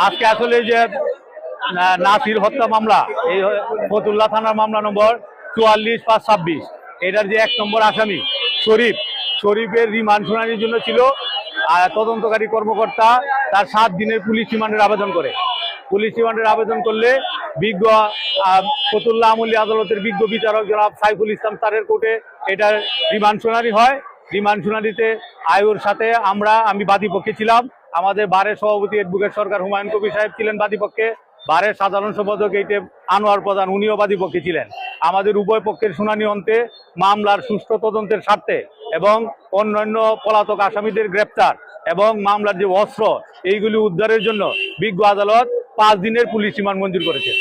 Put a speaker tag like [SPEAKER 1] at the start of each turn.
[SPEAKER 1] আজকে আসলে যে নাসির হত্যা মামলা, এই ফতুল্লা থানার মামলা নম্বর 44/526, এটার যে 1 নম্বর আসামি শরীফের রিমান্ড শুনানির জন্য ছিল। তদন্তকারী কর্মকর্তা তার 7 দিনের পুলিশ রিমান্ডের আবেদন করে। পুলিশ রিমান্ডের আবেদন করলে বিজ্ঞ ফতুল্লা আমলি আদালতের বিজ্ঞ বিচারক জনাব সাইফুল ইসলাম স্যারের কোর্টে এটার রিমান্ড শুনানি হয়। রিমান্ড শুনানিতে আয়ুর সাথে আমি বাদীপক্ষে ছিলাম। আমাদের বারের সভাপতি অ্যাডভোকেট সরকার হুমায়ুন কবির সাহেব ছিলেন বাদীপক্ষে। বারের সাধারণ সম্পাদক এইটে আনোয়ার প্রধান, উনিও বাদীপক্ষে ছিলেন। আমাদের উভয় পক্ষের শুনানি অন্তে মামলার সুষ্ঠু তদন্তের স্বার্থে এবং অন্যান্য পলাতক আসামিদের গ্রেপ্তার এবং মামলার যে অস্ত্র এইগুলি উদ্ধারের জন্য বিজ্ঞ আদালত 5 দিনের পুলিশ রিমান্ড মঞ্জুর করেছে।